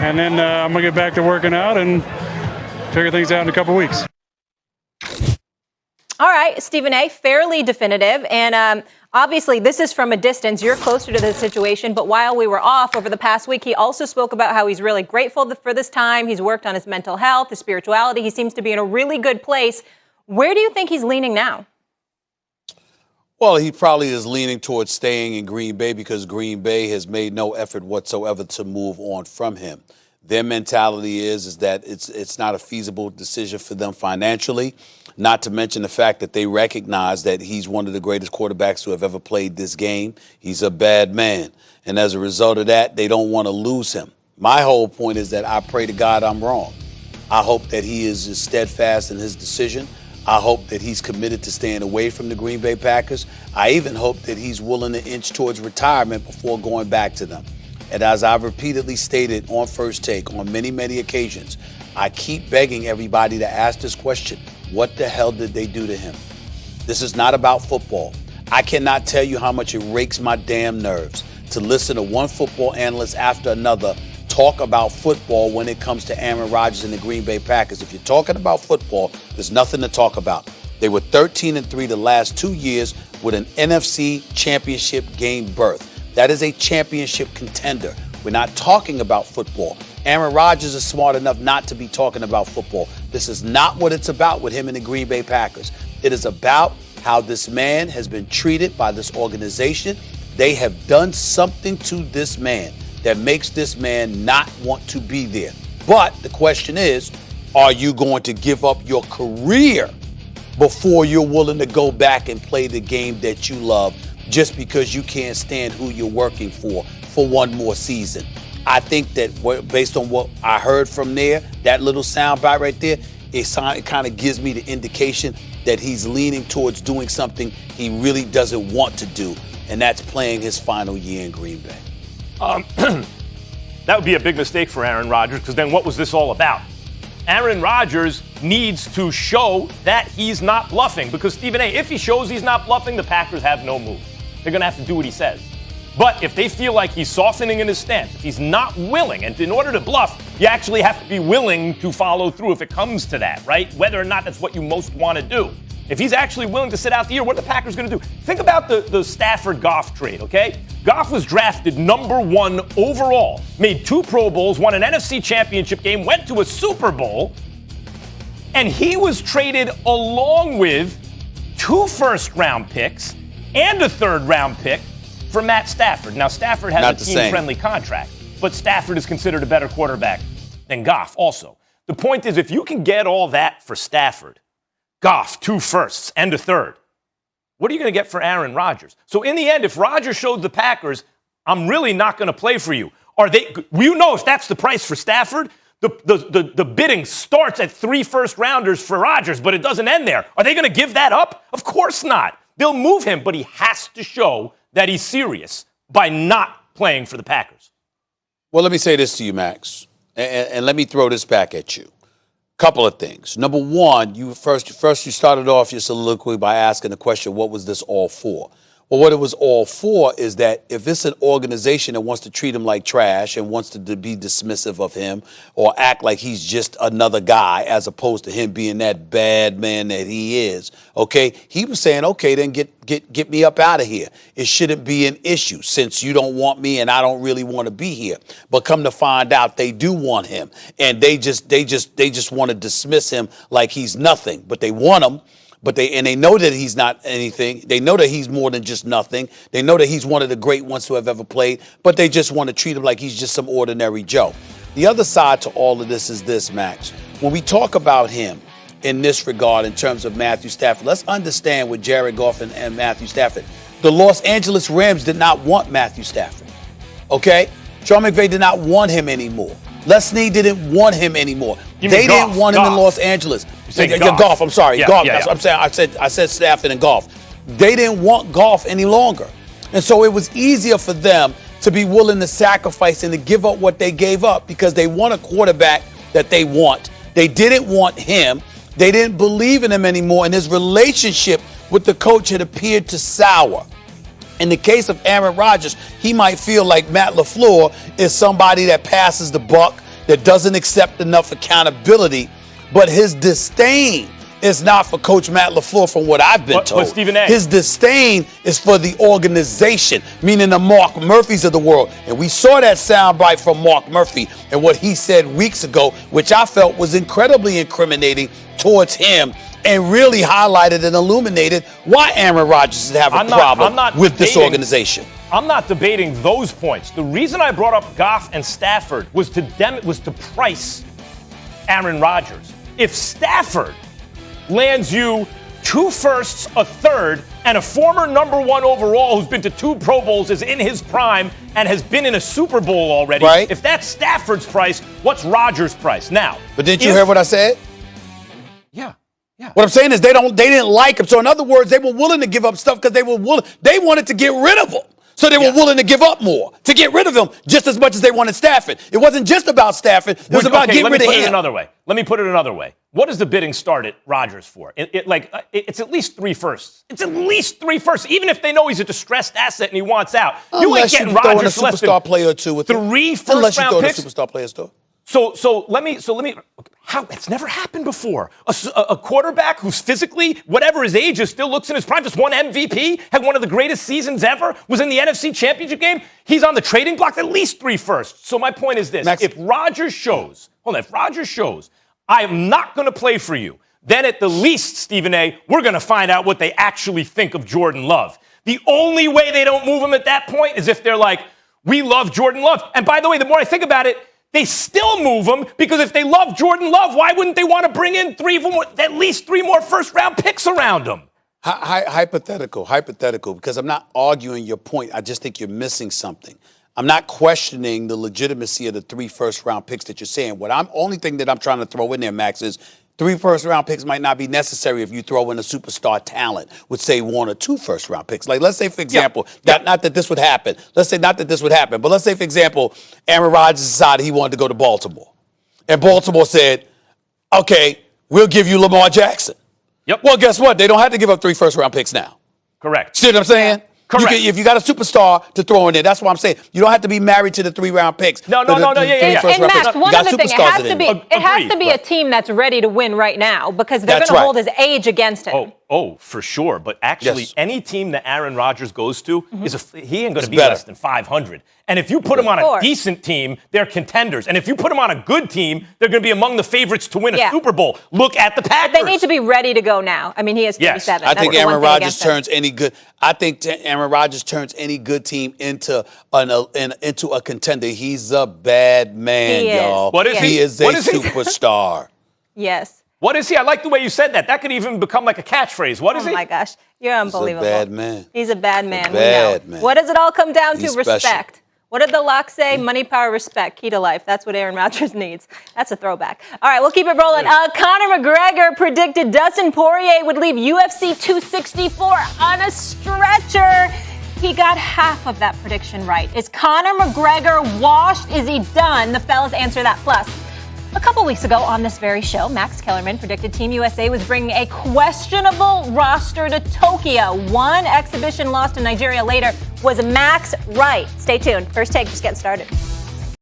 and then I'm going to get back to working out and figure things out in a couple weeks. All right, Stephen A., fairly definitive. And obviously, this is from a distance. You're closer to the situation. But while we were off over the past week, he also spoke about how he's really grateful for this time. He's worked on his mental health, his spirituality. He seems to be in a really good place. Where do you think he's leaning now? Well, he probably is leaning towards staying in Green Bay because Green Bay has made no effort whatsoever to move on from him. Their mentality is that it's not a feasible decision for them financially, not to mention the fact that they recognize that he's one of the greatest quarterbacks who have ever played this game. He's a bad man. And as a result of that, they don't want to lose him. My whole point is that I pray to God I'm wrong. I hope that he is steadfast in his decision. I hope that he's committed to staying away from the Green Bay Packers. I even hope that he's willing to inch towards retirement before going back to them. And as I've repeatedly stated on First Take on many, many occasions, I keep begging everybody to ask this question: what the hell did they do to him? This is not about football. I cannot tell you how much it rakes my damn nerves to listen to one football analyst after another talk about football when it comes to Aaron Rodgers and the Green Bay Packers. If you're talking about football, there's nothing to talk about. They were 13-3 the last 2 years with an NFC championship game berth. That is a championship contender. We're not talking about football. Aaron Rodgers is smart enough not to be talking about football. This is not what it's about with him and the Green Bay Packers. It is about how this man has been treated by this organization. They have done something to this man that makes this man not want to be there. But the question is, are you going to give up your career before you're willing to go back and play the game that you love just because you can't stand who you're working for one more season? I think that based on what I heard from there, that little soundbite right there, it kind of gives me the indication that he's leaning towards doing something he really doesn't want to do, and that's playing his final year in Green Bay. That would be a big mistake for Aaron Rodgers, because then what was this all about? Aaron Rodgers needs to show that he's not bluffing, because, Stephen A., if he shows he's not bluffing, the Packers have no move. They're going to have to do what he says. But if they feel like he's softening in his stance, if he's not willing, and in order to bluff, you actually have to be willing to follow through if it comes to that, right? Whether or not that's what you most want to do. If he's actually willing to sit out the year, what are the Packers going to do? Think about the Stafford-Goff trade, okay? Goff was drafted number 1 overall, made 2 Pro Bowls, won an NFC championship game, went to a Super Bowl, and he was traded along with 2 first-round picks and a third-round pick for Matt Stafford. Now, Stafford has a team-friendly contract, but Stafford is considered a better quarterback than Goff also. The point is, if you can get all that for Stafford, Goff, 2 firsts and a third, what are you going to get for Aaron Rodgers? So in the end, if Rodgers showed the Packers, I'm really not going to play for you, if that's the price for Stafford, the bidding starts at 3 first-rounders for Rodgers, but it doesn't end there. Are they going to give that up? Of course not. They'll move him, but he has to show that he's serious by not playing for the Packers. Well, let me say this to you, Max, and let me throw this back at you. Couple of things. Number one, you started off your soliloquy by asking the question, what was this all for? Well, what it was all for is that if it's an organization that wants to treat him like trash and wants to be dismissive of him or act like he's just another guy as opposed to him being that bad man that he is, okay, he was saying, okay, then get me up out of here. It shouldn't be an issue since you don't want me and I don't really want to be here. But come to find out, they do want him, and they just want to dismiss him like he's nothing. But they want him. But they know that he's not anything. They know that he's more than just nothing. They know that he's one of the great ones to have ever played, but they just want to treat him like he's just some ordinary Joe. The other side to all of this is this, Max. When we talk about him in this regard in terms of Matthew Stafford, let's understand with Jared Goff and Matthew Stafford. The Los Angeles Rams did not want Matthew Stafford, okay? Sean McVay did not want him anymore. Les Snead didn't want him anymore. They didn't want him in Los Angeles. Goff, I'm sorry. Goff. That's what I'm saying. I said Stafford and Goff. They didn't want Goff any longer. And so it was easier for them to be willing to sacrifice and to give up what they gave up because they want a quarterback that they want. They didn't want him. They didn't believe in him anymore. And his relationship with the coach had appeared to sour. In the case of Aaron Rodgers, he might feel like Matt LaFleur is somebody that passes the buck, that doesn't accept enough accountability, but his disdain is not for Coach Matt LaFleur from what I've been told. But Stephen A. His disdain is for the organization, meaning the Mark Murphys of the world. And we saw that soundbite from Mark Murphy and what he said weeks ago, which I felt was incredibly incriminating towards him and really highlighted and illuminated why Aaron Rodgers is having a problem with this organization. I'm not debating those points. The reason I brought up Goff and Stafford was to price Aaron Rodgers. If Stafford lands you 2 firsts, a third, and a former number 1 overall who's been to 2 Pro Bowls, is in his prime, and has been in a Super Bowl already. Right. If that's Stafford's price, what's Rodgers' price? Now. But didn't you hear what I said? Yeah. What I'm saying is they didn't like him. So in other words, they were willing to give up stuff because they wanted to get rid of him. So they were willing to give up more to get rid of him just as much as they wanted Stafford. It wasn't just about Stafford. It was about getting rid of him. Let me put it another way. What does the bidding start at Rodgers for? It's at least 3 firsts. It's at least 3 firsts, even if they know he's a distressed asset and he wants out. You ain't getting Rodgers less than a superstar player or two with 3 first-round picks. Unless you throw in a superstar player store. So let me. How it's never happened before. A quarterback who's physically, whatever his age is, still looks in his prime. Just won MVP, had one of the greatest seasons ever. Was in the NFC Championship game. He's on the trading block. At least 3 firsts. So my point is this: if Rodgers shows, I am not going to play for you, then at the least, Stephen A., we're going to find out what they actually think of Jordan Love. The only way they don't move him at that point is if they're like, we love Jordan Love. And by the way, the more I think about it, they still move him because if they love Jordan Love, why wouldn't they want to bring in at least 3 more first-round picks around him? Hypothetical, because I'm not arguing your point. I just think you're missing something. I'm not questioning the legitimacy of the 3 first-round picks that you're saying. Only thing that I'm trying to throw in there, Max, is 3 first-round picks might not be necessary if you throw in a superstar talent with, say, 1 or 2 first-round picks. Like, let's say, for example, not that this would happen. Let's say not that this would happen, but let's say, for example, Aaron Rodgers decided he wanted to go to Baltimore. And Baltimore said, okay, we'll give you Lamar Jackson. Yep. Well, guess what? They don't have to give up 3 first-round picks now. Correct. See what I'm saying? Correct. If you got a superstar to throw in there, that's what I'm saying. You don't have to be married to the 3-round picks. And Max, one other thing, it has to be a team that's ready to win right now because they're going to hold his age against him. Oh, for sure. But actually, any team that Aaron Rodgers goes to, he ain't going to be less than 500. And if you put him on a decent team, they're contenders. And if you put him on a good team, they're going to be among the favorites to win a Super Bowl. Look at the Packers. But they need to be ready to go now. I mean, he is 37. I think Aaron Rodgers turns any good. I think Aaron Rodgers turns any good team into a contender. He's a bad man, y'all. What is he? He is a superstar. Yes. What is he? I like the way you said that. That could even become like a catchphrase. What is he? Oh, my gosh. You're unbelievable. He's a bad man. He's a bad man. Bad man. What does it all come down to? He's Respect. special. What did the lock say? Money, power, respect. Key to life. That's what Aaron Rodgers needs. That's a throwback. All right, we'll keep it rolling. Conor McGregor predicted Dustin Poirier would leave UFC 264 on a stretcher. He got half of that prediction right. Is Conor McGregor washed? Is he done? The fellas answer that. Plus, a couple weeks ago on this very show, Max Kellerman predicted Team USA was bringing a questionable roster to Tokyo. One exhibition loss to Nigeria later. Was Max right? Stay tuned. First Take, just getting started.